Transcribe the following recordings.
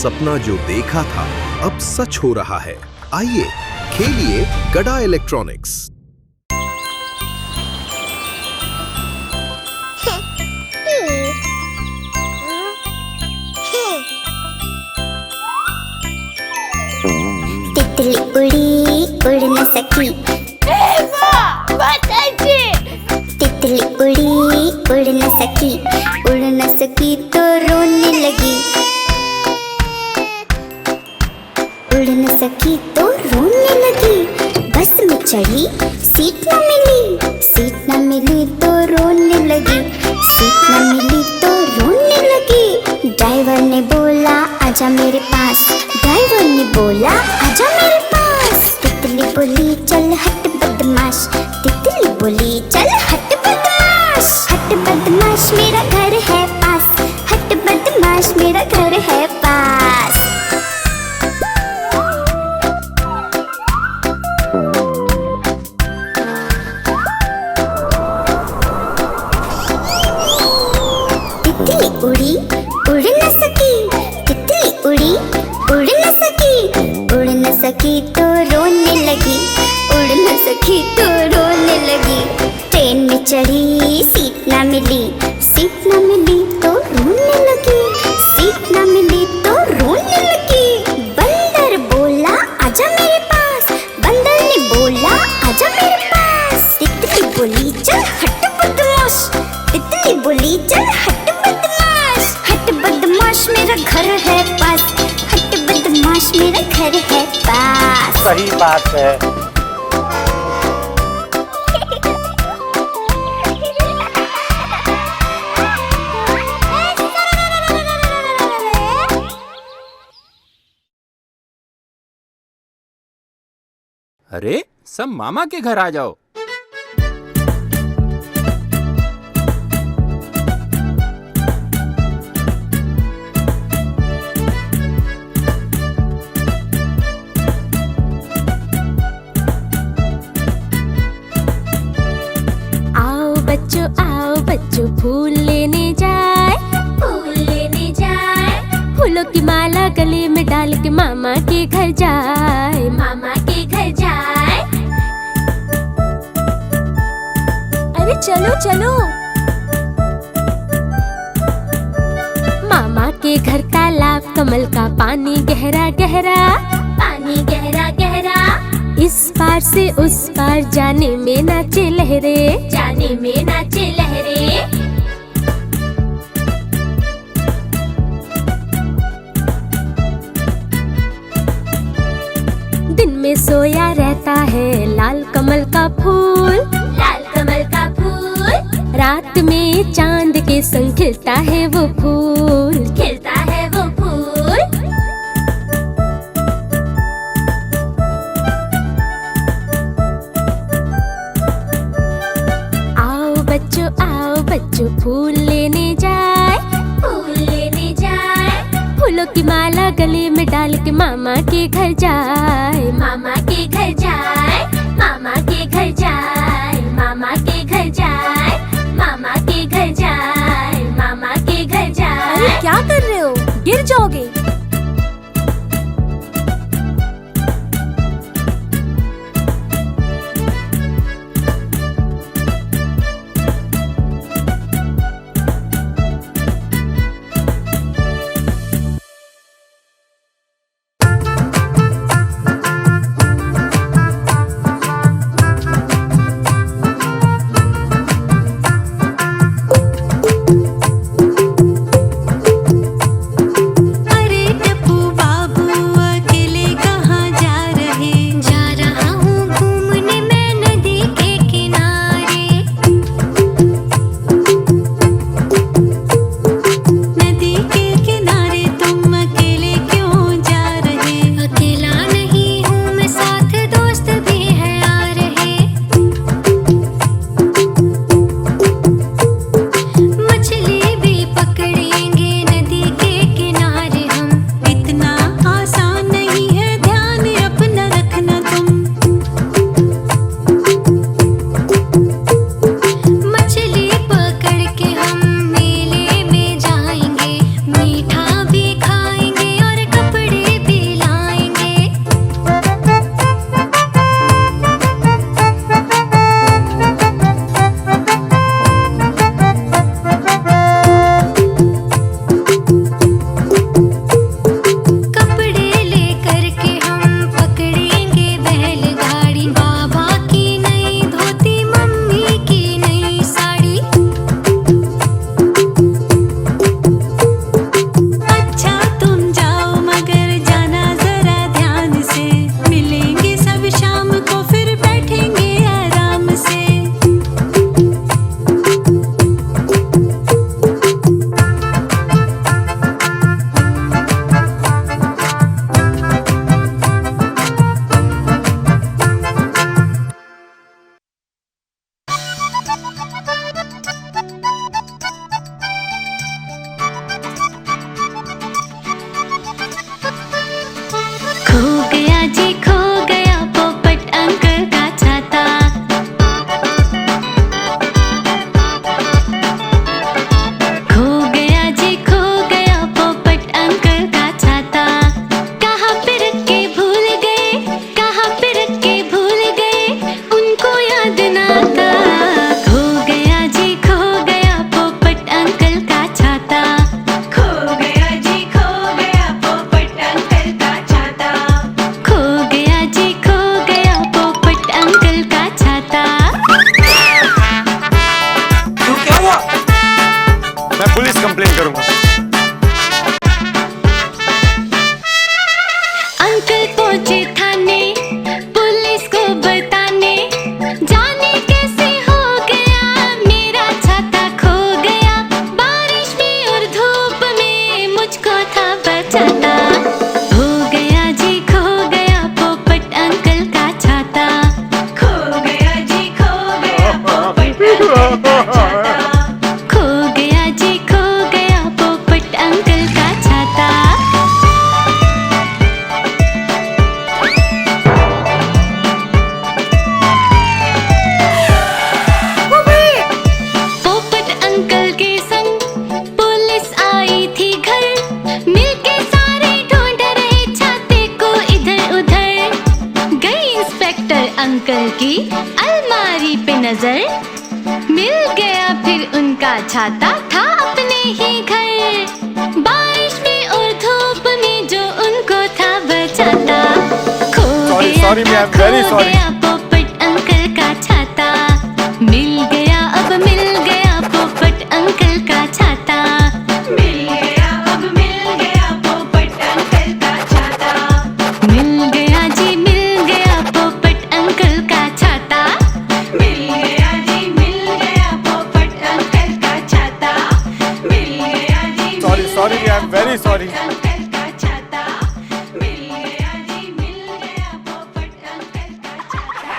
सपना जो देखा था अब सच हो रहा है। आइए खेलिए गड़ा इलेक्ट्रॉनिक्स। तितली उड़ी उड़ न सकी, तितली उड़ी उड़ न सकी, उड़ न सकी तो रोने लगी, उड़ न सकी तो रोने लगी। बस में चढ़ी सीट न मिली, सीट न मिली तो रोने लगी, सीट न मिली तो रोने लगी। ड्राइवर ने बोला आजा मेरे पास, ड्राइवर ने बोला आजा मेरे पास। तितली बोली चल हट बदमाश, तितली बोली चल हट बदमाश। हट बदमाश मेरा घर है पास, हट बदमाश मेरा घर है पास। तितली उड़ी उड़ न सकी, तितली उड़ी उड़ न सकी, उड़ न सकी तो रोने लगी, उड़ न सकी तो रोने लगी। ट्रेन में चढ़ी सीट ना मिली, सीट ना मिली तो रोने लगी, सीट ना मिली तो रोने लगी। बंदर बोला आजा मेरे पास, बंदर ने बोला आजा मेरे पास। तितली बोली चल हट बदमाश, तितली बोली चल हट बदमाश। हट बदमाश मेरा घर है पास, हट बदमाश मेरा घर है पास। सही बात है। अरे सब मामा के घर आ जाओ। आओ बच्चों फूल लेने जाए, फूल लेने जाए। फूलों की माला गले में डाल के मामा के घर जाए, मामा के घर जाए। अरे चलो चलो। मामा के घर तालाब कमल का पानी गहरा गहरा, पानी गहरा गहरा। इस पार से उस पार जाने में नाचे लहरे, जाने में नाचे लहरे। दिन में सोया रहता है लाल कमल का फूल, लाल कमल का फूल। रात में चांद के संग खिलता है वो फूल, खिलता है वो फूल। आओ बच्चों फूल लेने जाए, फूल लेने जाए। फूलों की माला गले में डाल के मामा के घर जाए, मामा के घर जाए, मामा के घर जाए, मामा के घर जाए, मामा के घर जाए, मामा के घर जाए। अरे क्या कर रहे हो, गिर जाओगे। घर की अलमारी पे नजर, मिल गया फिर उनका छाता, था अपने ही घर। बारिश में और धूप में जो उनको था बचाता, खो गया पोपट अंकल का छाता। मिल गया अब मिल गया पोपट अंकल का छाता, मिल गया अब मिल गया पोपट अंकल का छाता। मिल गया जी मिल गया पोपट अंकल का छाता, मिल गया जी मिल गया पोपट अंकल का छाता। मिल गया जी sorry I am very sorry. Uncle का छाता, मिल गया जी मिल गया पोपट अंकल का छाता।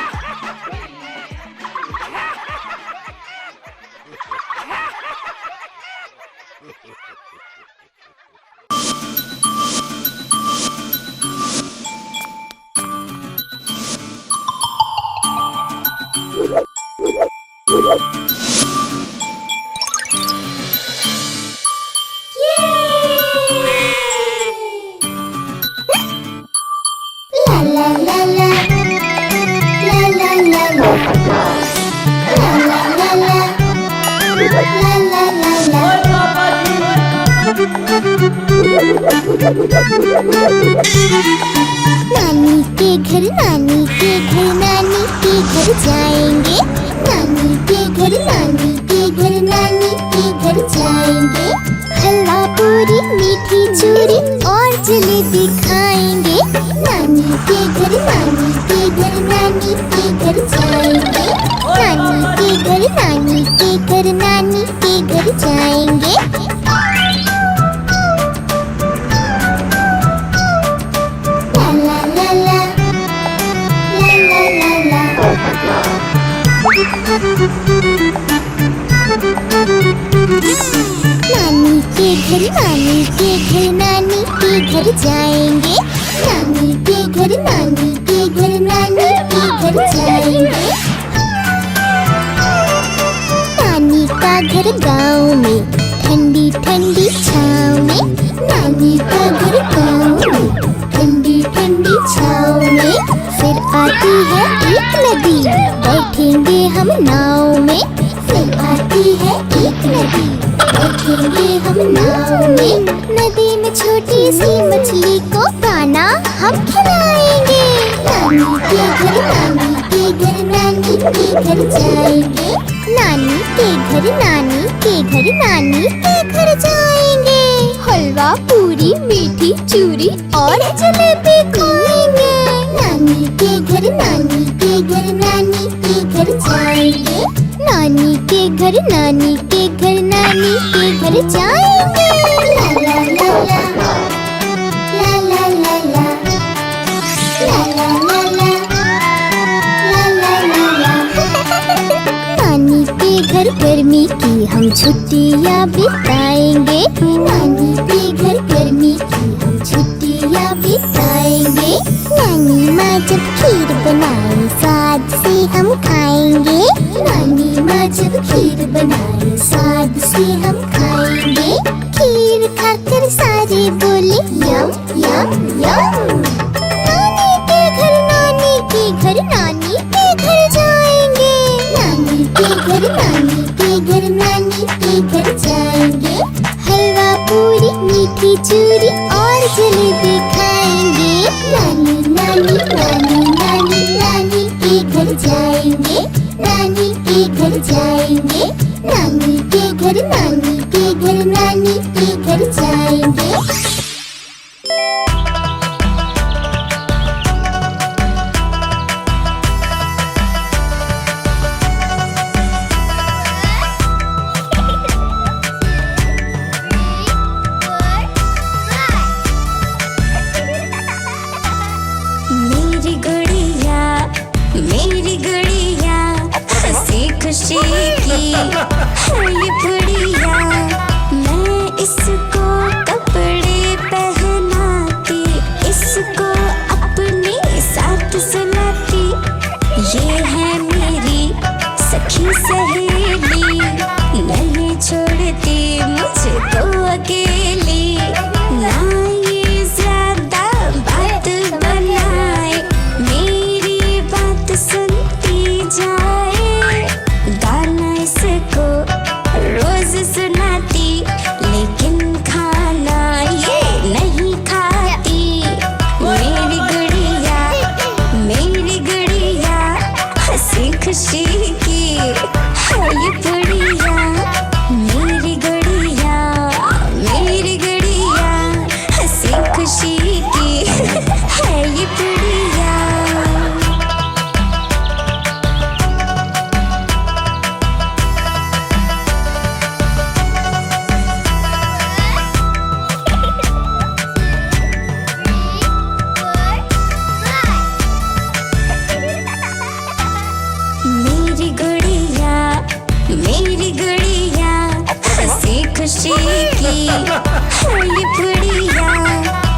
La la la la, la la la la, la la la la, la la la नानी के घर नानी के घर नानी के घर जाएंगे, नानी के घर नानी के घर नानी के घर जाएंगे। हलवा पूरी मीठी चूरी और जलेबी खाएंगे, नानी के घर नानी के घर नानी के घर जाएंगे। नानी के घर नानी के घर नानी के घर जाएंगे। ला ला ला ला, ला ला ला नानी के घर नानी के घर नानी के घर जाएंगे, नानी के घर नानी के घर नानी के घर जाएंगे। नानी का घर गाँव में ठंडी ठंडी छाँव में, नानी का घर गाँव में ठंडी ठंडी छाँव में। फिर आती है एक नदी, बैठेंगे हम नाव में। फिर आती है एक नदी, बैठेंगे हम नाव में। नदी में छोटी सी मछली को दाना हम खिलाएंगे, नानी के घर नानी के घर नानी के घर जाएंगे। नानी के घर नानी के घर नानी के घर जाएंगे। हलवा पूरी मीठी चूरी और जलेबी खाएंगे, नानी के घर नानी के घर नानी के घर जाएंगे। नानी के घर नानी के घर नानी के घर जाएंगे। ला ला ला ला, ला ला ला ला, ला ला ला ला, ला ला ला ला। नानी के घर गर्मी की हम छुट्टियाँ बिताएंगे, नानी के घर गर्मी की हम छुट्टियाँ बिताएंगे। नानी माँ जब खीर बनाए स्वाद से हम खाएंगे, नानी माँ जब खीर बनाए स्वाद से हम खाएंगे। खीर खाकर सारे बोले यम यम यम। नानी के घर नानी के घर नानी के घर जाएंगे, नानी के घर नानी के घर नानी के घर जाएंगे। हलवा पूरी मीठी चूरी और जलेबी खाएंगे, नानी नानी नानी नानी नानी के घर जाएंगे। नानी के घर जाएंगे, नानी के घर नानी के घर नानी के घर जाएंगे। मेरी गुड़िया हंसी खुशी की है ये गुड़िया। मैं इसको कपड़े पहनाती, इसको अपने साथ सुलाती। ये है मेरी सखी सहेली, नहीं छोड़ती मुझे तो अकेली। ना ये ज्यादा बात बनाए, मेरी बात सुनती खुशी की है ये पुड़िया, मेरी गुड़िया, मेरी गुड़िया, हंसी खुशी की है ये पुड़िया। मेरी गुड़िया, मेरी गुड़िया, हंसी खुशी की है ये पुड़िया।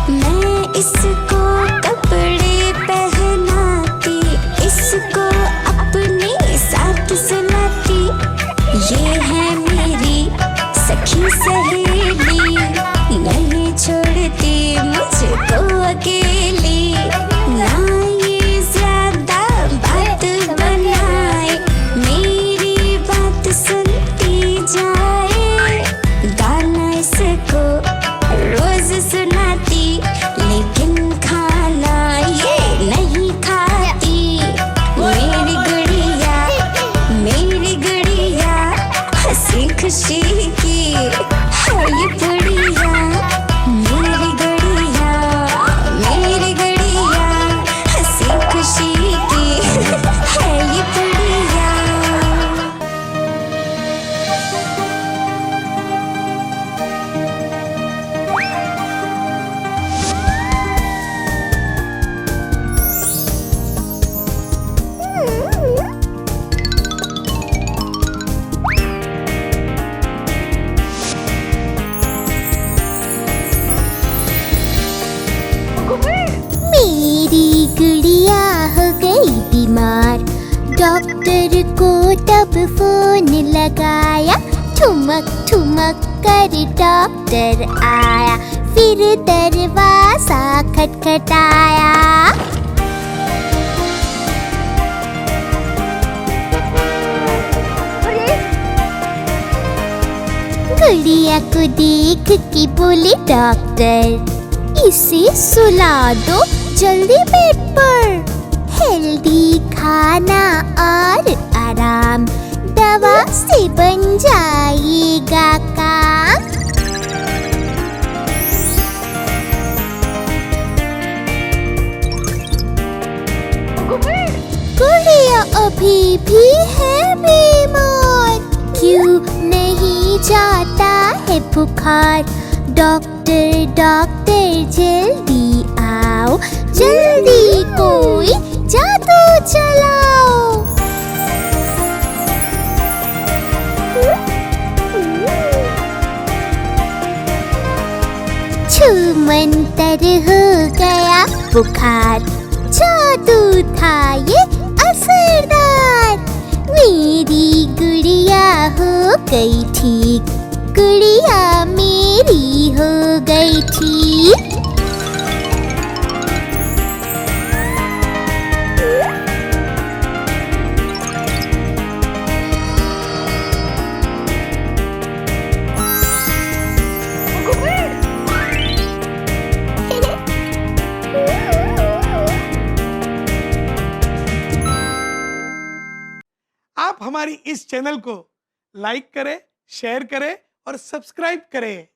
मैं इसको कपड़े पहनाती, इसको अपने साथ सुलाती। ये है मेरी सखी सहेली, नहीं छोड़ती मुझको अकेली। ना ये ज्यादा बात बनाए, मेरी बात सुनती जाए। गाना इसको रोज सुनाती, लेकिन खाना ये नहीं खाती। मेरी गुड़िया, मेरी गुड़िया, हंसी खुशी की है ये पुड़िया। मेरी गुड़िया, मेरी गुड़िया, हंसी खुशी की है ये पुड़िया। मेरी गुड़िया हो गई बीमार, डॉक्टर को तब फोन लगाया। ठुमक ठुमक कर डॉक्टर आया, फिर दरवाजा खटखटाया। गुड़िया को देख के बोले डॉक्टर, इसे सुला दो जल्दी बेड पर। हेल्दी खाना और आराम, दवा से बन जाएगा काम। गुड़िया अभी भी है बीमार, क्यों नहीं जाता है बुखार। डॉक्टर डॉक्टर जल्दी आओ, जल्दी कोई जादू चलाओ। छूमंतर हो गया बुखार, जादू था ये असरदार। मेरी गुड़िया हो गई ठीक, गुड़िया मेरी हो गई ठीक। आप हमारी इस चैनल को लाइक करें, शेयर करें और सब्सक्राइब करें।